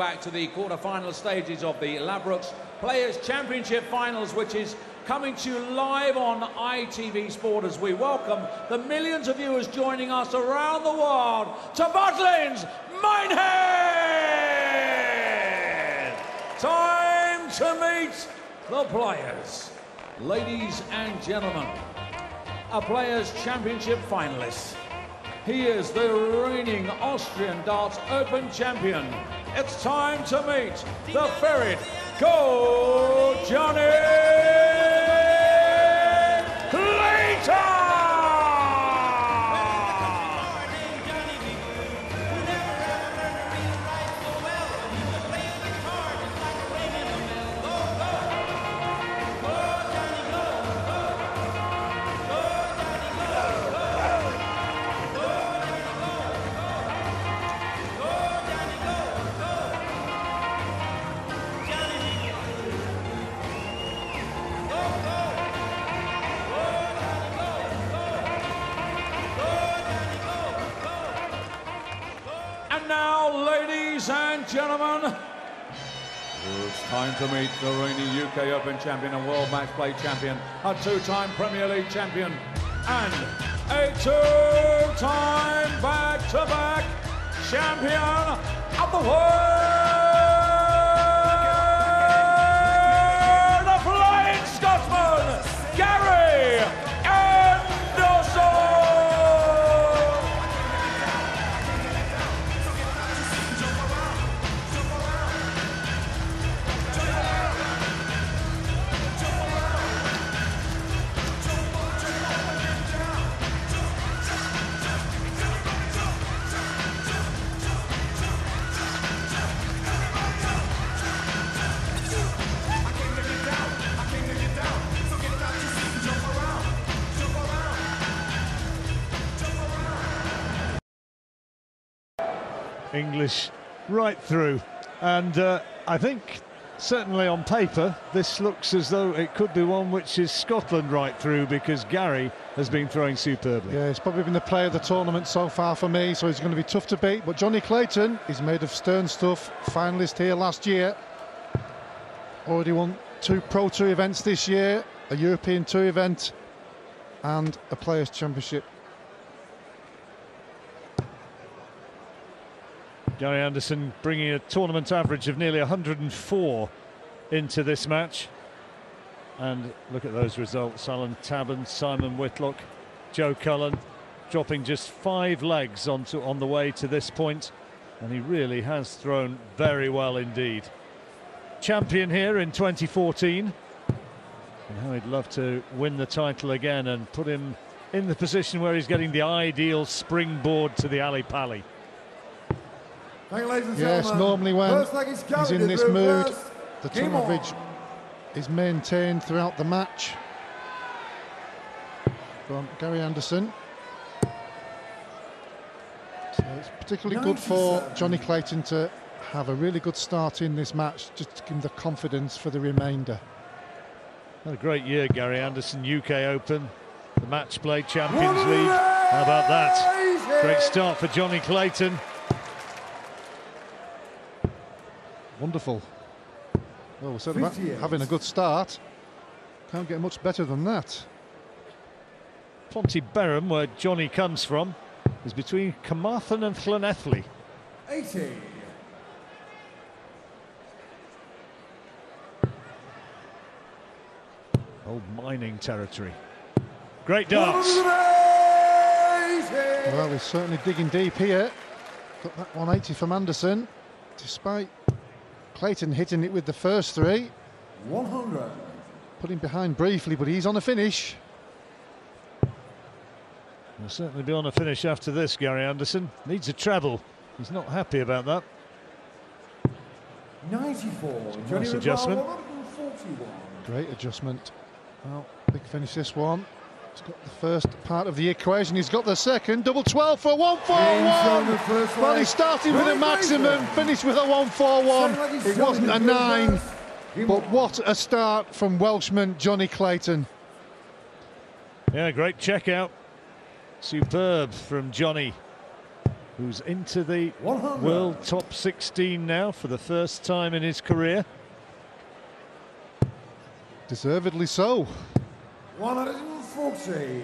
Back to the quarter-final stages of the Ladbrokes Players' Championship Finals, which is coming to you live on ITV Sport as we welcome the millions of viewers joining us around the world to Butlins, Minehead! Time to meet the players. Ladies and gentlemen, a Players' Championship finalist. He is the reigning Austrian Darts Open champion. It's time to meet the ferret. Go, Johnny Clayton! Now, ladies and gentlemen, it's time to meet the reigning UK Open champion and World Match Play champion, a two-time Premier League champion, and a two-time back-to-back champion of the world, the Flying Scotsman, Gary Anderson! English right through, and I think certainly on paper this looks as though it could be one which is Scotland right through, because Gary has been throwing superbly. Yeah, he's probably been the player of the tournament so far for me, so he's going to be tough to beat. But Johnny Clayton is made of stern stuff, finalist here last year, already won 2 Pro Tour events this year, a European Tour event and a Players' Championship. Gary Anderson bringing a tournament average of nearly 104 into this match. And look at those results. Alan Taban, Simon Whitlock, Joe Cullen dropping just 5 legs on the way to this point. And he really has thrown very well indeed. Champion here in 2014. And how he'd love to win the title again and put him in the position where he's getting the ideal springboard to the Ali Pali. Yes, normally when he's in this mood, the ton average is maintained throughout the match. From Gary Anderson. So it's particularly good for Johnny Clayton to have a really good start in this match, just to give him the confidence for the remainder. Had a great year, Gary Anderson, UK Open, the Match Play Champions League. How about that? Great start for Johnny Clayton. Wonderful. Well, we said about having a good start. Can't get much better than that. Pontyberem, where Johnny comes from, is between Carmarthen and Llanelli. 80. Old mining territory. Great darts. Well, he's certainly digging deep here. Got that 180 from Anderson, despite Clayton hitting it with the first 3. 100. Put him behind briefly, but he's on a finish. He'll certainly be on a finish after this, Gary Anderson. Needs a treble. He's not happy about that. 94. Nice adjustment. 141. Great adjustment. Well, big finish this one. He's got the first part of the equation. He's got the second. Double 12 for a 141. Well, he started with a maximum, finished with a 141. It wasn't a 9. But what a start from Welshman Johnny Clayton. Yeah, great check out. Superb from Johnny. who's into the 100. World Top 16 now for the first time in his career. Deservedly so. 140.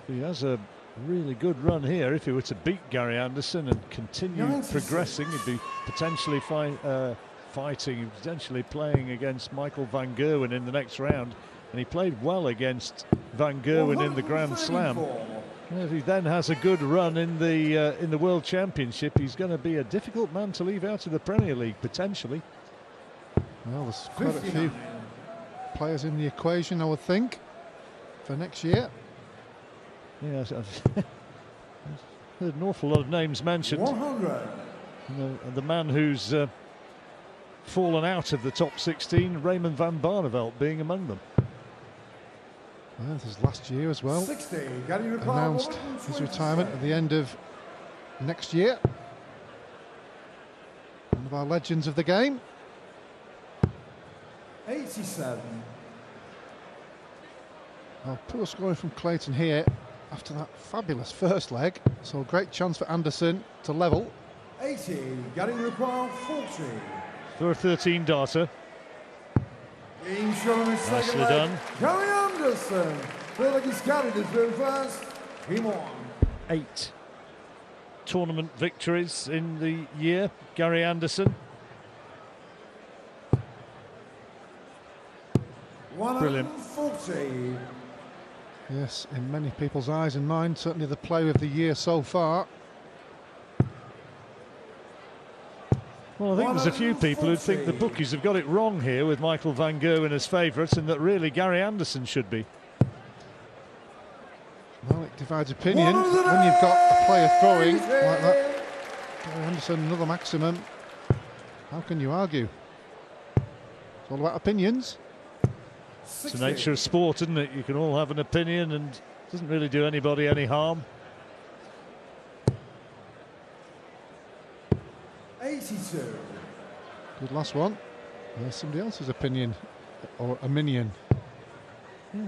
He has a really good run here. If he were to beat Gary Anderson and continue 96. progressing, he'd be potentially fighting, potentially playing against Michael van Gerwen in the next round. And he played well against Van Gerwen in the Grand Slam. 134. If he then has a good run in the World Championship, he's going to be a difficult man to leave out of the Premier League, potentially. Well, there's quite a 59. few players in the equation, I would think, for next year. Yes, I've heard an awful lot of names mentioned. 100. The man who's fallen out of the top 16, Raymond van Barneveld, being among them. Well, this is last year as well. 60. Gary Ricard, Announced his retirement at the end of next year. One of our legends of the game. 87. Well, poor scoring from Clayton here after that fabulous first leg. So a great chance for Anderson to level. 80. Gary Ricard, 40. For a 13 darter. Game showing his second Nicely leg. done. Gary Anderson. Feel like he's carried his very first. Game on. 8 tournament victories in the year, Gary Anderson. Brilliant. 140. Yes, in many people's eyes and mine, certainly the player of the year so far. Well, I think there's a few people who think the bookies have got it wrong here with Michael van Gerwen as favourite, and that really Gary Anderson should be. Well, it divides opinion when you've got a player throwing like that. Gary Anderson, another maximum. How can you argue? It's all about opinions. It's the nature of sport, isn't it? You can all have an opinion and it doesn't really do anybody any harm. 82. Good last one. There's somebody else's opinion, or a minion. Yeah.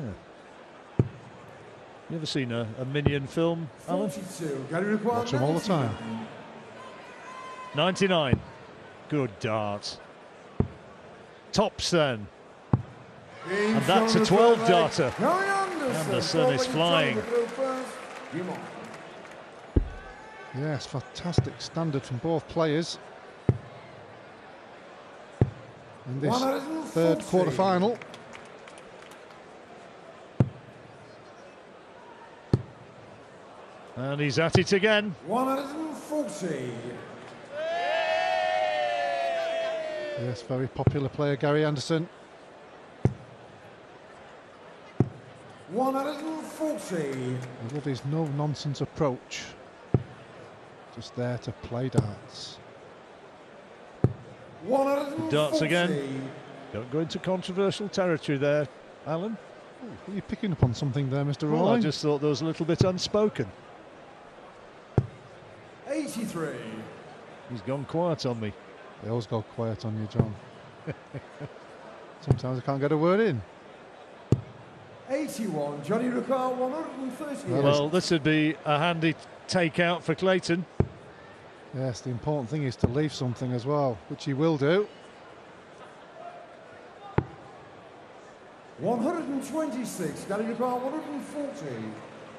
You ever seen a Minion film, Alan? 42. Gary Ricard, Watch them all the time. 99. Good dart. Tops then. And that's a 12 darter. Anderson is flying. Yes, fantastic standard from both players. In this third quarter-final. And he's at it again. 140. Yes, very popular player, Gary Anderson. 140. I love his no-nonsense approach. Just there to play darts. 140. Darts again. Don't go into controversial territory there, Alan. Are you picking up on something there, Mr. Well, Roy? I just thought there was a little bit unspoken. 83. He's gone quiet on me. They always go quiet on you, John. Sometimes I can't get a word in. 81. Johnny Ricard, 130. Well, this would be a handy takeout for Clayton. Yes, the important thing is to leave something as well, which he will do. 126. Gary Ricard, 140.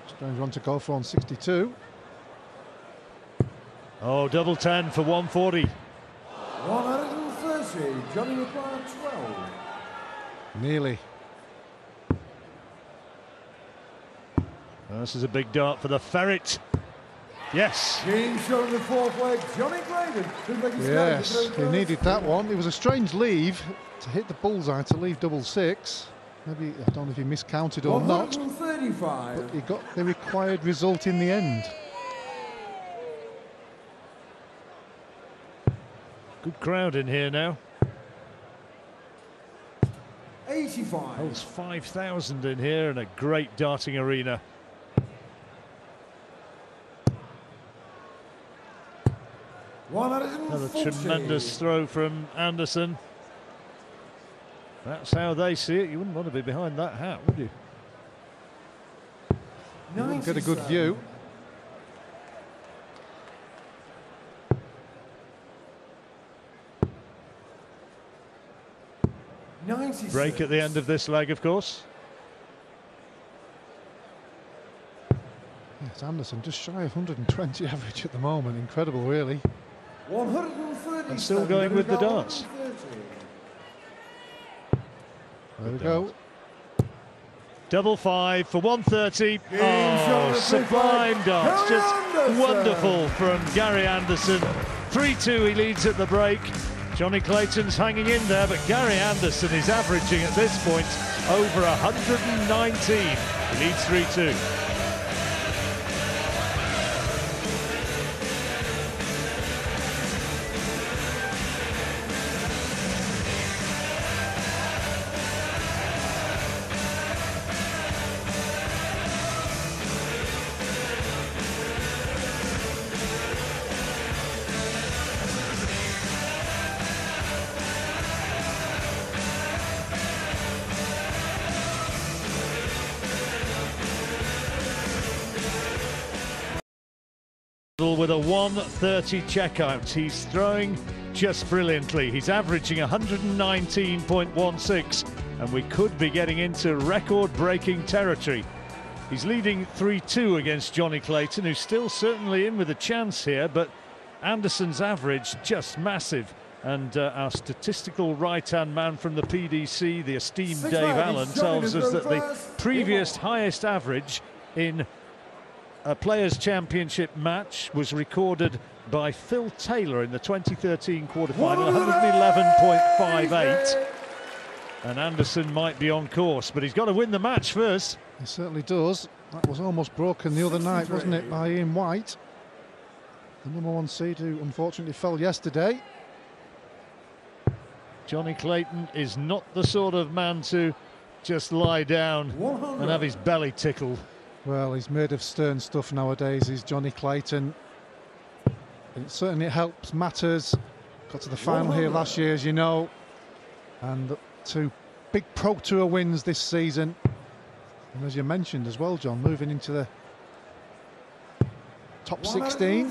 Strange one to go for on 62. Oh, double 10 for 140. 130. Johnny Ricard, 12. Nearly. This is a big dart for the Ferret. Yes. Game showing the fourth leg. Johnny Clayton. Yes, he needed that one. It was a strange leave to hit the bullseye to leave double six. Maybe, I don't know if he miscounted or not, 135. but he got the required result in the end. Good crowd in here now. 85. Holds 5,000 in here and a great darting arena. Another tremendous throw from Anderson. That's how they see it. You wouldn't want to be behind that hat, would you? Didn't get a good view. Break at the end of this leg, of course. Yes, Anderson just shy of 120 average at the moment. Incredible, really. 130. And still going with the darts. There we go. Double five for 130. Oh, sublime darts. Just wonderful from Gary Anderson. 3-2, he leads at the break. Johnny Clayton's hanging in there, but Gary Anderson is averaging at this point over 119. He leads 3-2. With a 130 checkout. He's throwing just brilliantly. He's averaging 119.16, and we could be getting into record-breaking territory. He's leading 3-2 against Johnny Clayton, who's still certainly in with a chance here, but Anderson's average just massive. And our statistical right-hand man from the PDC, the esteemed Dave Allen, tells us that the previous highest average in a Players' Championship match was recorded by Phil Taylor in the 2013 quarterfinal, 111.58. And Anderson might be on course, but he's got to win the match first. He certainly does. That was almost broken the other night, wasn't it, by Ian White, the #1 seed, who unfortunately fell yesterday. Johnny Clayton is not the sort of man to just lie down and have his belly tickled. Well, he's made of stern stuff nowadays, is Johnny Clayton. It certainly helps matters. Got to the final here last year, as you know. And 2 big Pro Tour wins this season. And as you mentioned as well, John, moving into the top 16.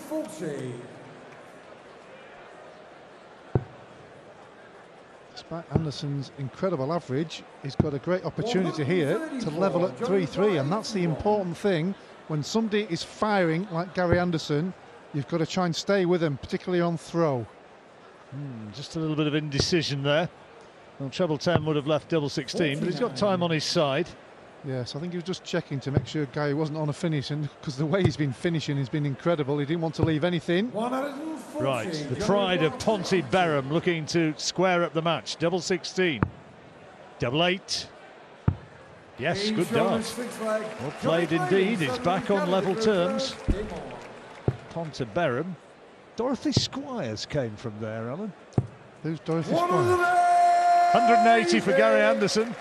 Despite Anderson's incredible average, he's got a great opportunity here to level at 3-3, and that's the important thing. When somebody is firing like Gary Anderson, you've got to try and stay with him, particularly on throw. Just a little bit of indecision there. Well, treble 10 would have left double 16, but he's got time on his side. Yes, I think he was just checking to make sure Gary wasn't on a finish, and because the way he's been finishing has been incredible. He didn't want to leave anything. Right, the pride of Ponty Berham looking to square up the match. Double 16, double 8. Yes, good dart. Well played indeed. It's back on level terms. Ponty Berham. Dorothy Squires came from there, Alan. Who's Dorothy Squires? 180 for Gary Anderson.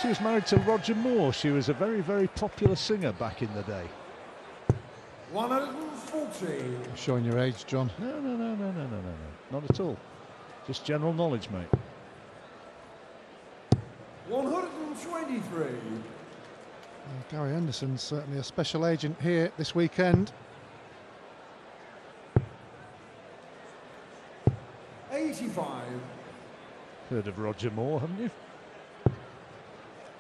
She was married to Roger Moore. She was a very, very popular singer back in the day. 140. Showing your age, John. No. Not at all. Just general knowledge, mate. 123. Gary Anderson's certainly a special agent here this weekend. 85. Heard of Roger Moore, haven't you?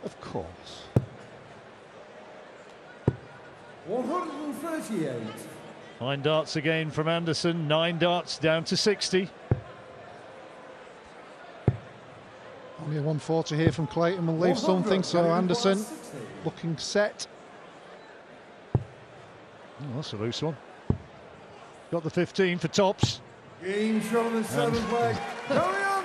Of course. 138. 9 darts again from Anderson. 9 darts down to 60. Only a 140 here from Clayton will leave something, so Anderson looking set. Oh, that's a loose one. Got the 15 for tops. Game from the 7th leg.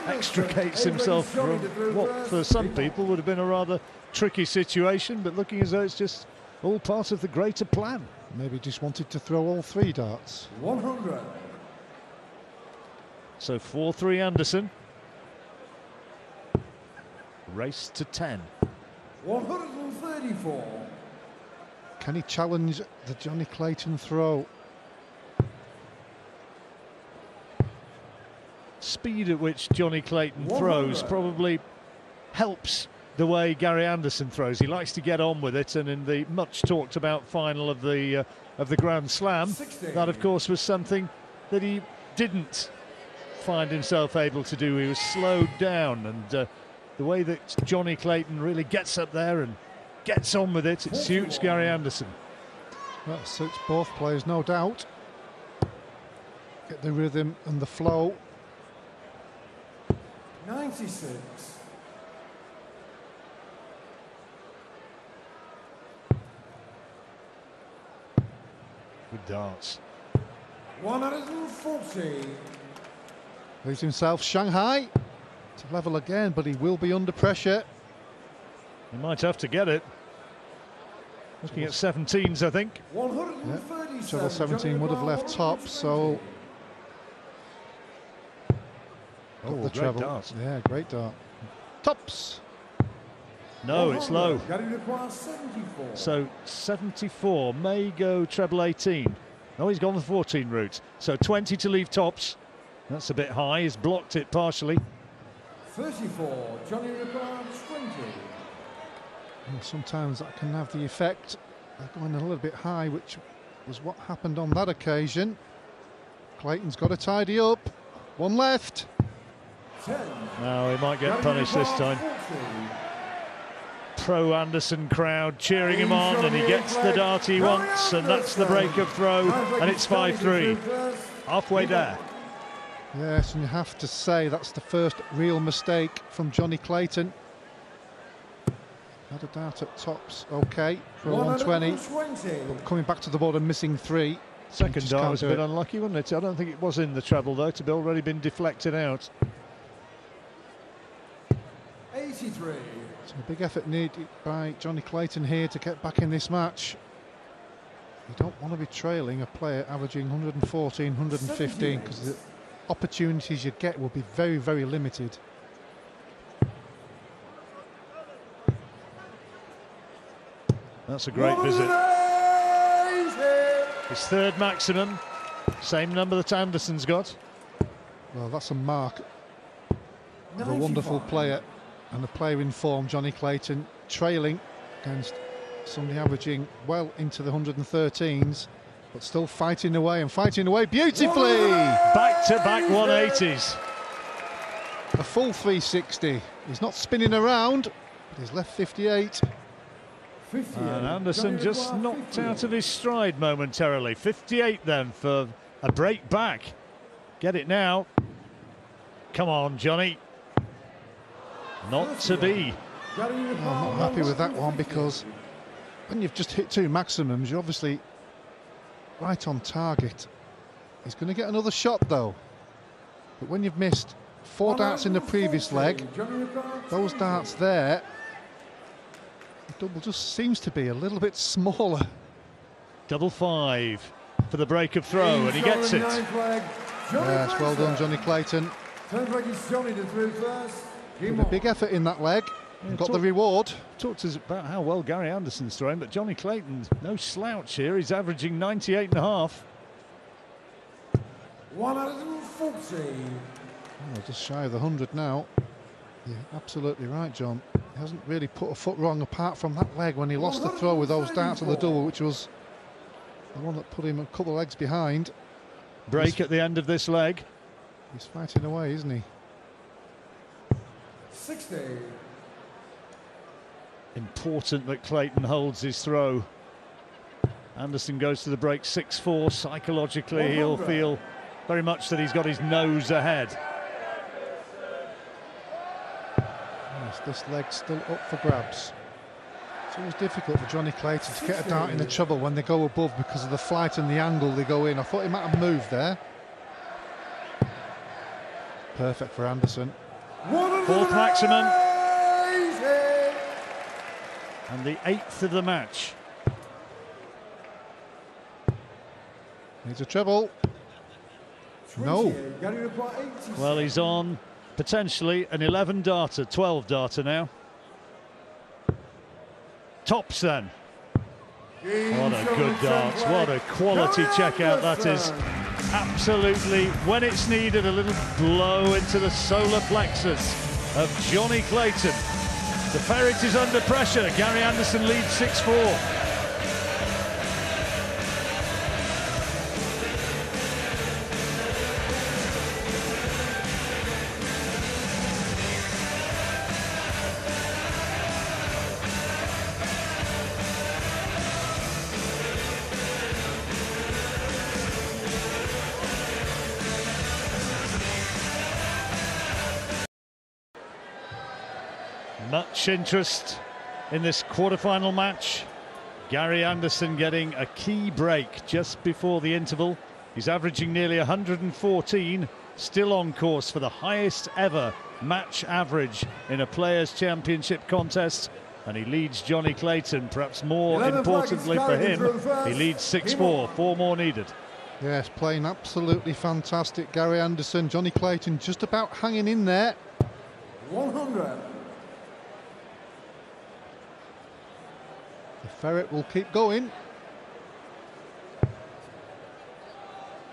Extricates himself from what for some people would have been a rather tricky situation, but looking as though it's just all part of the greater plan. Maybe just wanted to throw all 3 darts. 100. So 4-3 Anderson. Race to 10. 134. Can he challenge the Johnny Clayton throw? Speed at which Johnny Clayton throws probably helps the way Gary Anderson throws. He likes to get on with it, and in the much talked about final of the Grand Slam, 16. that of course was something that he didn't find himself able to do. He was slowed down, and the way that Johnny Clayton really gets up there and gets on with it, it suits Gary Anderson. Well, it suits both players, no doubt. Get the rhythm and the flow. 96. Good darts. 140. Leaves himself Shanghai to level again, but he will be under pressure. He might have to get it. Looking at 17s, I think. 137. Treble 17 would have left top, so... Oh, the great treble. dart. Yeah, great dart. Tops. No, it's low. 74. So 74 may go treble 18. No, he's gone the 14 route. So 20 to leave tops. That's a bit high. He's blocked it partially. 34. Johnny requires 20. And sometimes that can have the effect of going a little bit high, which was what happened on that occasion. Clayton's got to tidy up. One left. 10. Now he might get punished this time. Pro Anderson crowd cheering him on, and he gets the dart he wants, and that's the break of throw, and it's 5-3. Halfway there. Yes, and you have to say that's the first real mistake from Johnny Clayton. Had a dart at tops, okay, for a 120. But coming back to the board and missing 3. Second dart was a bit unlucky, wasn't it? I don't think it was in the treble, though, to be already been deflected out. 83. So a big effort needed by Johnny Clayton here to get back in this match. You don't want to be trailing a player averaging 114, 115, because the opportunities you get will be very, very limited. That's a great visit. His third maximum, same number that Anderson's got. Well, that's a mark of a wonderful player, and a player in form, Johnny Clayton, trailing against somebody averaging well into the 113s, but still fighting away and fighting away beautifully. Back-to-back 180s. A full 360. He's not spinning around, but he's left 58. And Anderson just knocked out of his stride momentarily. 58 then for a break back. Get it now. Come on, Johnny. Not to be. I'm not happy with that one, because when you've just hit 2 maximums, you're obviously right on target. He's going to get another shot though. But when you've missed 4 darts in the previous leg, those darts there, the double just seems to be a little bit smaller. Double 5 for the break of throw, and he gets it. Yes, well done, Johnny Clayton. With a big effort in that leg, and got the reward. Talked to us about how well Gary Anderson's throwing, but Johnny Clayton's no slouch here. He's averaging 98.5. 140. Oh, just shy of the 100 now. You're absolutely right, John. He hasn't really put a foot wrong apart from that leg when he lost the throw with those darts at the double, which was the one that put him a couple of legs behind. Break at the end of this leg. He's fighting away, isn't he? 60. Important that Clayton holds his throw. Anderson goes to the break 6-4. Psychologically, he'll feel very much that he's got his nose ahead. Yes, this leg's still up for grabs. It's always difficult for Johnny Clayton to get a dart in the treble when they go above, because of the flight and the angle they go in. I thought he might have moved there. Perfect for Anderson. 4th maximum. And the 8th of the match. Needs a treble. No. Well, he's on potentially an 11 darter, 12 darter now. Tops then. What a good dart. What a quality checkout that is. Absolutely, when it's needed, a little blow into the solar plexus of Johnny Clayton The Ferret is under pressure. Gary Anderson leads 6-4. Much interest in this quarter-final match. Gary Anderson getting a key break just before the interval. He's averaging nearly 114, still on course for the highest ever match average in a Players' Championship contest. And he leads Johnny Clayton, perhaps more importantly for him, he leads 6-4, 4 more needed. Yes, playing absolutely fantastic, Gary Anderson. Johnny Clayton just about hanging in there. 100. The Ferret will keep going.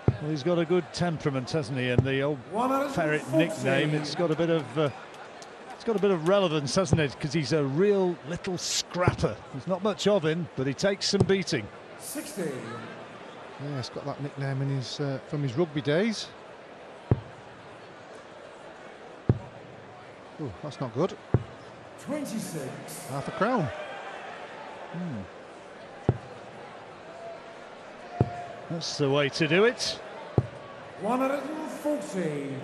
Well, he's got a good temperament, hasn't he? And the old Ferret nickname, it's got a bit of relevance, hasn't it? Because he's a real little scrapper. There's not much of him, but he takes some beating. 60. Yeah, he's got that nickname in his from his rugby days. Oh, that's not good. 26. Half a crown. That's the way to do it. 140.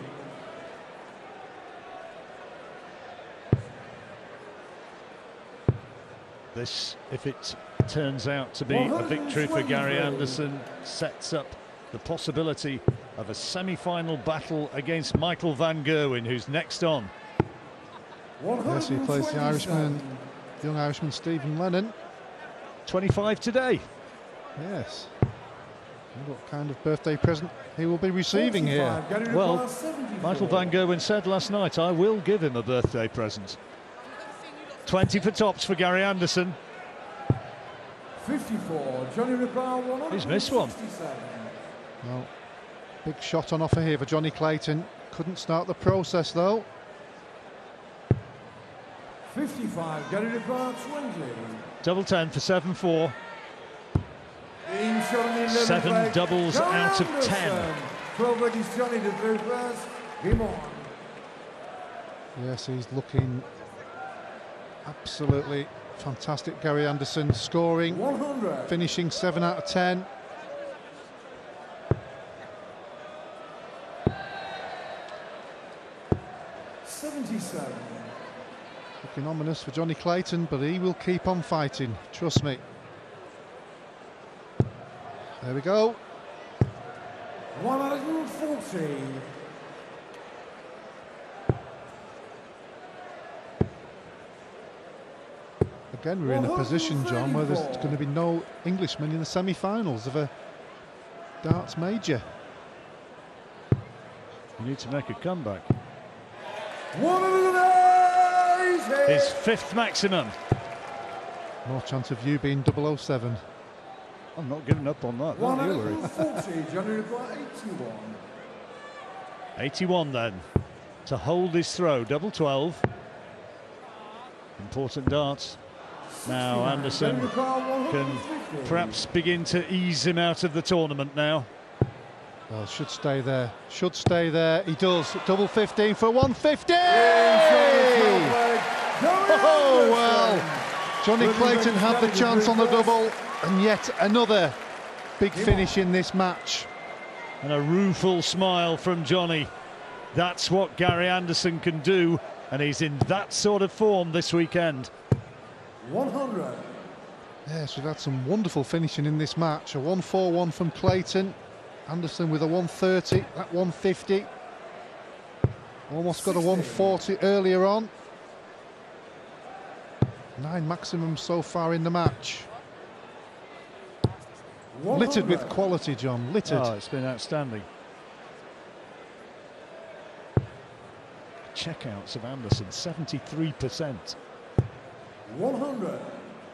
This, if it turns out to be a victory for Gary Anderson, sets up the possibility of a semi-final battle against Michael van Gerwen, who's next on. Yes, he plays the Irishman, young Irishman Stephen Lennon. 25 today. Yes. What kind of birthday present he will be receiving here? Well, Michael van Gerwen said last night, I will give him a birthday present. 20 for tops for Gary Anderson. 54. Johnny Ripper, He's missed one. Well, big shot on offer here for Johnny Clayton. Couldn't start the process though. 55. Gary Ripper, 20. Double 10 for 7-4. 7 doubles out of 10. 12 leg is Johnny to throw first. Game on. Yes, he's looking absolutely fantastic. Gary Anderson scoring, 100. finishing 7 out of 10. Looking ominous for Johnny Clayton, but he will keep on fighting, trust me. There we go. 140. Again, we're in a position, John, where there's going to be no Englishmen in the semi-finals of a darts major. You need to make a comeback. 180. His 5th maximum. More chance of you being 007. I'm not giving up on that. Don't you worry. 140. Johnny Ripper, 81. 81 then, to hold his throw. Double 12. Important darts. Now Anderson can perhaps begin to ease him out of the tournament now. Well, should stay there. Should stay there. He does. Double 15 for 150. Oh well. Johnny Clayton had the chance on the double, and yet another big finish in this match. And a rueful smile from Johnny. That's what Gary Anderson can do, and he's in that sort of form this weekend. 100. Yes, we've had some wonderful finishing in this match. A 141 from Clayton. Anderson with a 130, that 150. Almost got a 140 earlier on. 9 maximums so far in the match. 100. Littered with quality, John, littered. Oh, it's been outstanding. Checkouts of Anderson, 73%. 100.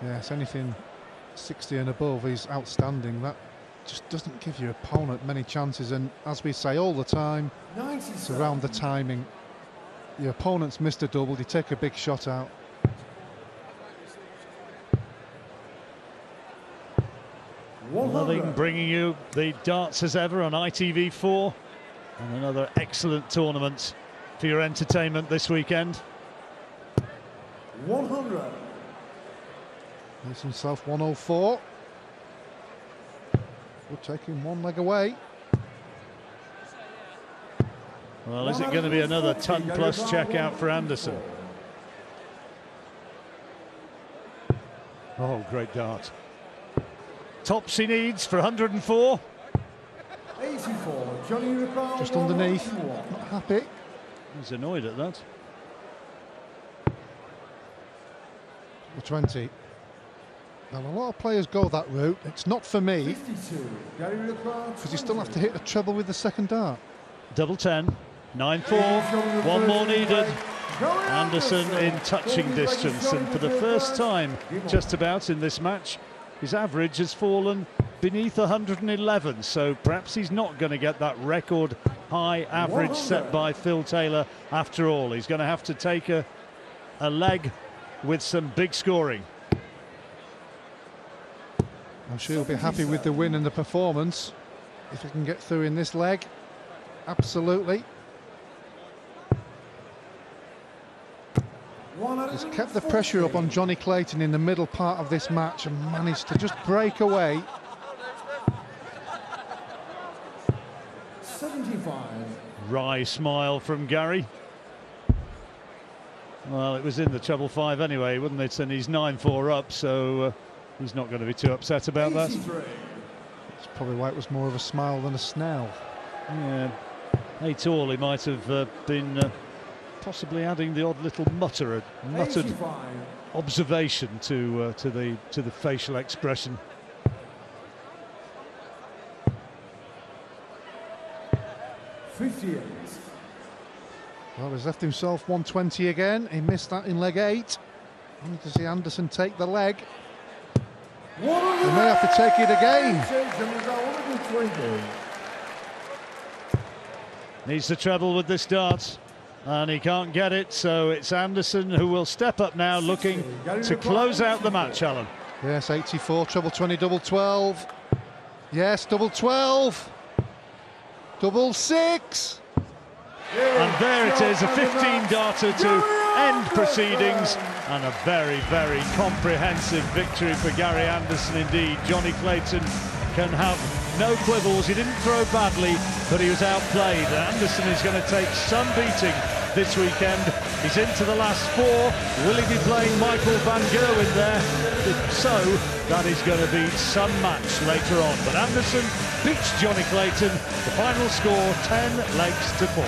Yes, anything 60 and above is outstanding. That just doesn't give your opponent many chances, and as we say all the time, it's around the timing. Your opponent's missed a double, you take a big shot out. Loving bringing you the darts as ever on ITV4, and another excellent tournament for your entertainment this weekend. 100. He's himself 104. We're taking one leg away. Well, is it going to be another ton-plus checkout for Anderson? Oh, great dart. Tops he needs for 104. 84. Johnny Ripper, Just underneath. Not happy. He's annoyed at that. 20. Now, a lot of players go that route. It's not for me, 52. Gary Ripper, because you still have to hit the treble with the second dart. Double 10. 9-4. One more needed. Anderson in touching distance, and for the first time just about in this match, his average has fallen beneath 111, so perhaps he's not going to get that record high average set by Phil Taylor after all. He's going to have to take a leg with some big scoring. I'm sure he'll be happy with the win and the performance if he can get through in this leg. Absolutely. He's kept the pressure up on Johnny Clayton in the middle part of this match and managed to just break away. 75. Wry smile from Gary. Well, it was in the treble 5 anyway, wouldn't it? And he's 9-4 up, so he's not going to be too upset about that. That's probably why it was more of a smile than a snarl. Yeah, 8 all, he might have been possibly adding the odd little muttered 85. observation to the facial expression. 58. Well, he's left himself 120 again. He missed that in leg 8. I need to see Anderson take the leg. He may have to take it again. Needs the treble with this dart, and he can't get it, so it's Anderson who will step up now, looking to close out the match, Alan. Yes, 84, treble 20, double 12. Yes, double 12. Double 6. And there it is, a 15-darter to end proceedings, and a very, very comprehensive victory for Gary Anderson indeed. Johnny Clayton can have no quibbles. He didn't throw badly, but he was outplayed. Anderson is going to take some beating this weekend. He's into the last 4. Will he be playing Michael van Gerwen there? If so, that is going to be some match later on. But Anderson beats Johnny Clayton. The final score, 10 legs to 4.